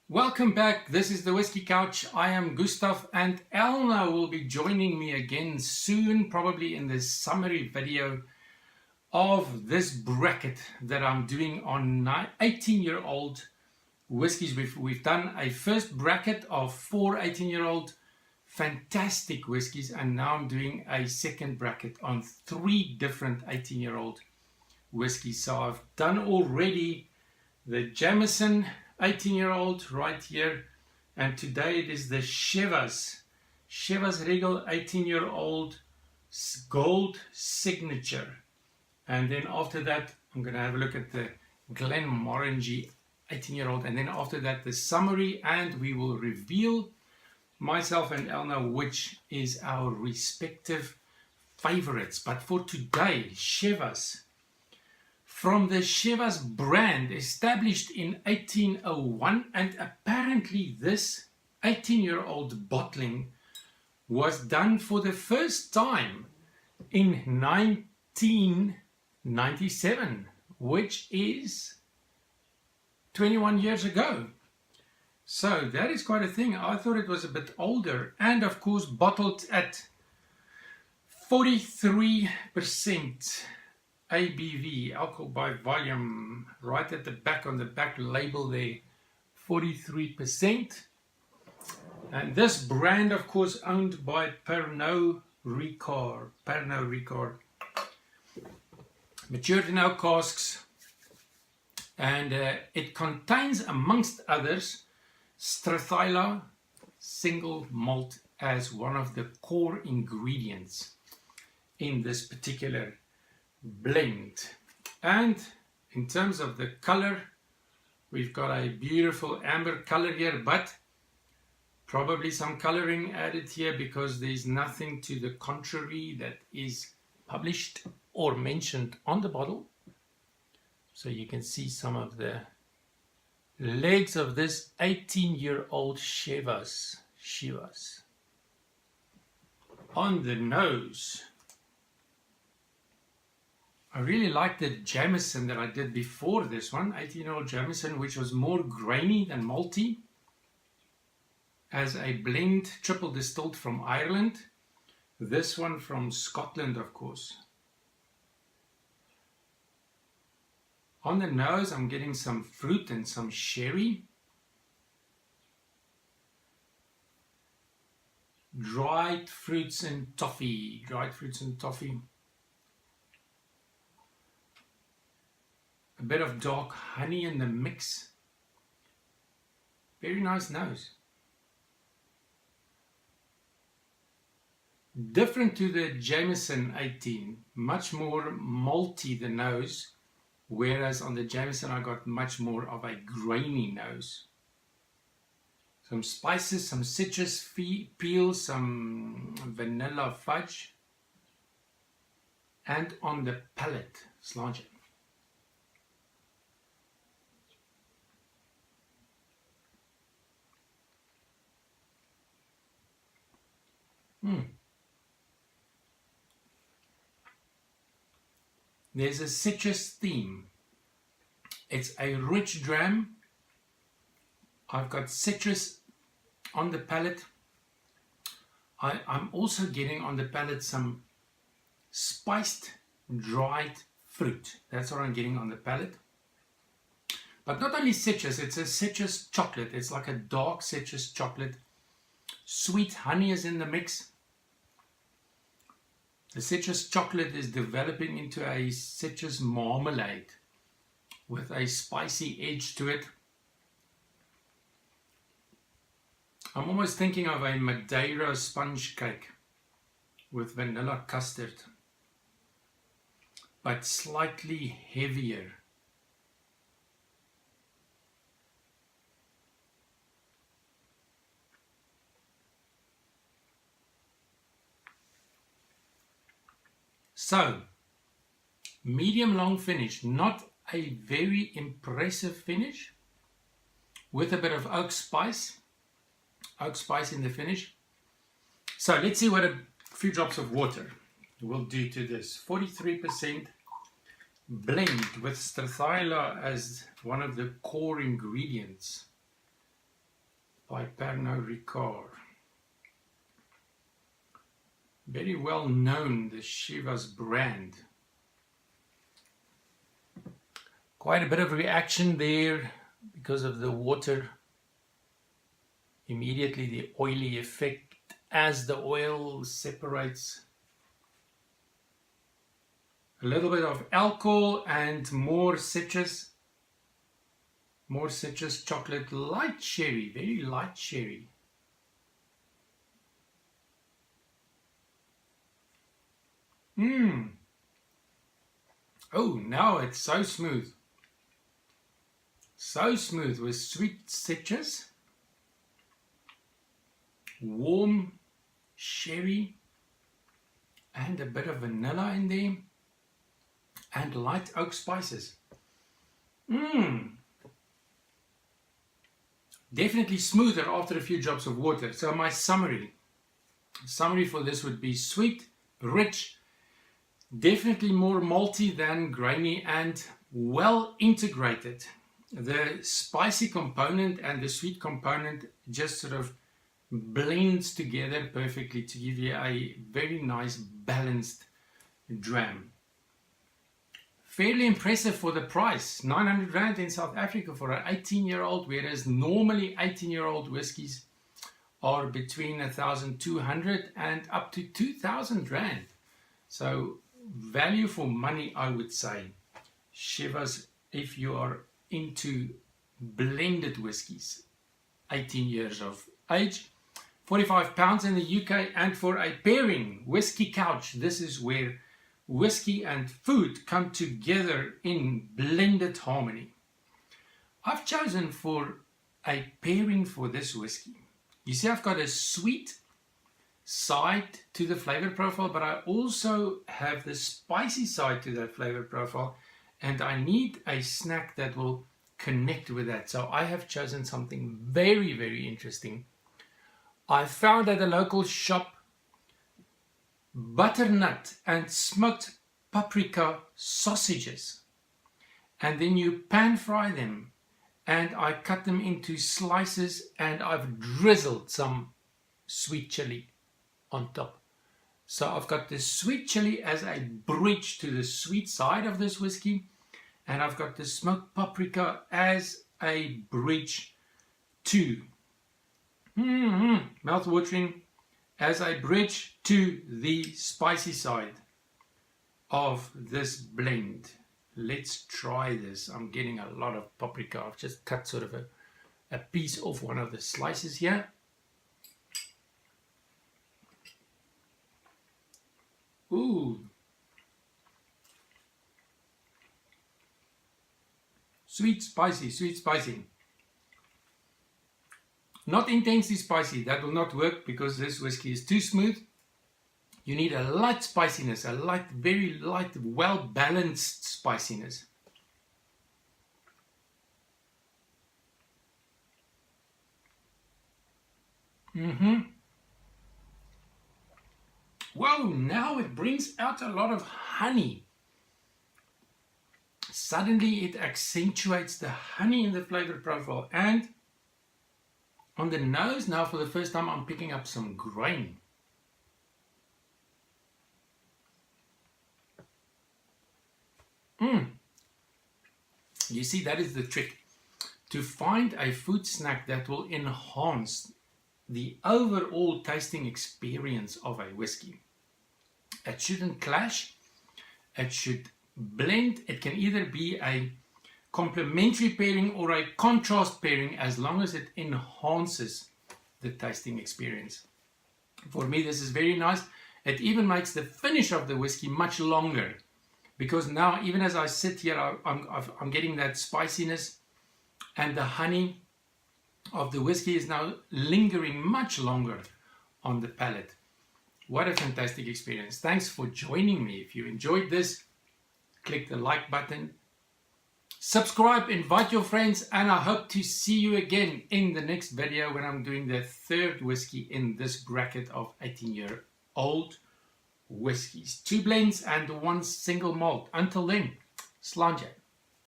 Welcome back. This is the Whiskey Couch. I am Gustav and Elna will be joining me again soon, probably in this summary video of this bracket that I'm doing on 18-year-old whiskies. We've done a first bracket of 4 18-year-old fantastic whiskies, and now I'm doing a second bracket on 3 different 18-year-old whiskies. So I've done already the Jameson 18-year-old right here, and today it is the CHIVAS Regal 18-year-old gold signature. And then after that I'm going to have a look at the Glenmorangie 18-year-old, and then after that the summary, and we will reveal, myself and Elna, which is our respective favorites. But for today, CHIVAS, from the CHIVAS brand, established in 1801, and apparently this 18-year-old bottling was done for the first time in 1997, which is 21 years ago. So that is quite a thing. I thought it was a bit older, and of course bottled at 43% ABV, alcohol by volume, right at the back, on the back label there, 43%. And this brand, of course, owned by Pernod, Ricard. Matured in oak casks, and it contains, amongst others, Strathisla single malt as one of the core ingredients in this particular blend. And in terms of the color, we've got a beautiful amber color here, but probably some coloring added here because there's nothing to the contrary that is published or mentioned on the bottle. So you can see some of the legs of this 18-year-old CHIVAS. On the nose, I really like the Jameson that I did before this one, 18-year-old Jameson, which was more grainy than malty, as a blend, triple distilled from Ireland. This one from Scotland, of course. On the nose, I'm getting some fruit and some sherry. Dried fruits and toffee. A bit of dark honey in the mix. Very nice nose. Different to the Jameson 18, much more malty the nose, whereas on the Jameson I got much more of a grainy nose. Some spices, some citrus peel, some vanilla fudge, and on the palate, slange. There's a citrus theme. It's a rich dram. I've got citrus on the palate. I'm also getting on the palate some spiced dried fruit. That's what I'm getting on the palate. But not only citrus, it's a citrus chocolate. It's like a dark citrus chocolate. Sweet honey is in the mix. The citrus chocolate is developing into a citrus marmalade with a spicy edge to it. I'm almost thinking of a Madeira sponge cake with vanilla custard, but slightly heavier. So, medium long finish, not a very impressive finish, with a bit of oak spice in the finish. So let's see what a few drops of water will do to this. 43% blend with Strathisla as one of the core ingredients. by Pernod Ricard. Very well known, the CHIVAS brand. Quite a bit of reaction there because of the water. Immediately the oily effect as the oil separates. A little bit of alcohol and more citrus. More citrus, chocolate, light sherry, very light sherry. Oh, now it's so smooth. So smooth with sweet citrus, warm sherry, and a bit of vanilla in there, and light oak spices. Definitely smoother after a few drops of water. So my summary for this would be sweet, rich, definitely more malty than grainy, and well integrated. The spicy component and the sweet component just sort of blends together perfectly to give you a very nice balanced dram. Fairly impressive for the price, 900 Rand in South Africa for an 18-year-old, whereas normally 18-year-old whiskies are between 1,200 and up to 2,000 Rand. So value for money, I would say. CHIVAS, if you are into blended whiskies, 18 years of age, £45 in the UK. And for a pairing, Whisky Couch, this is where whiskey and food come together in blended harmony. I've chosen for a pairing for this whiskey. You see, I've got a sweet side to the flavor profile, but I also have the spicy side to that flavor profile, and I need a snack that will connect with that. So I have chosen something very, very interesting. I found at a local shop butternut and smoked paprika sausages, and then you pan fry them, and I cut them into slices, and I've drizzled some sweet chili on top. So I've got the sweet chili as a bridge to the sweet side of this whiskey, and I've got the smoked paprika as a bridge to mouth-watering, as a bridge to the spicy side of this blend. Let's try this. I'm getting a lot of paprika. I've just cut sort of a piece off one of the slices here. Ooh. Sweet, spicy, sweet, spicy. Not intensely spicy, that will not work because this whiskey is too smooth. You need a light spiciness, a light, very light, well-balanced spiciness. Whoa, now it brings out a lot of honey. Suddenly it accentuates the honey in the flavor profile, and on the nose now for the first time I'm picking up some grain. You see, that is the trick. To find a food snack that will enhance the overall tasting experience of a whiskey. It shouldn't clash. It should blend. It can either be a complementary pairing or a contrast pairing, as long as it enhances the tasting experience. For me, this is very nice. It even makes the finish of the whiskey much longer, because now even as I sit here, I'm getting that spiciness, and the honey of the whiskey is now lingering much longer on the palate. What a fantastic experience. Thanks for joining me. If you enjoyed this, click the like button, subscribe, invite your friends, and I hope to see you again in the next video when I'm doing the third whiskey in this bracket of 18-year-old whiskies. 2 blends and 1 single malt. Until then, slàinte.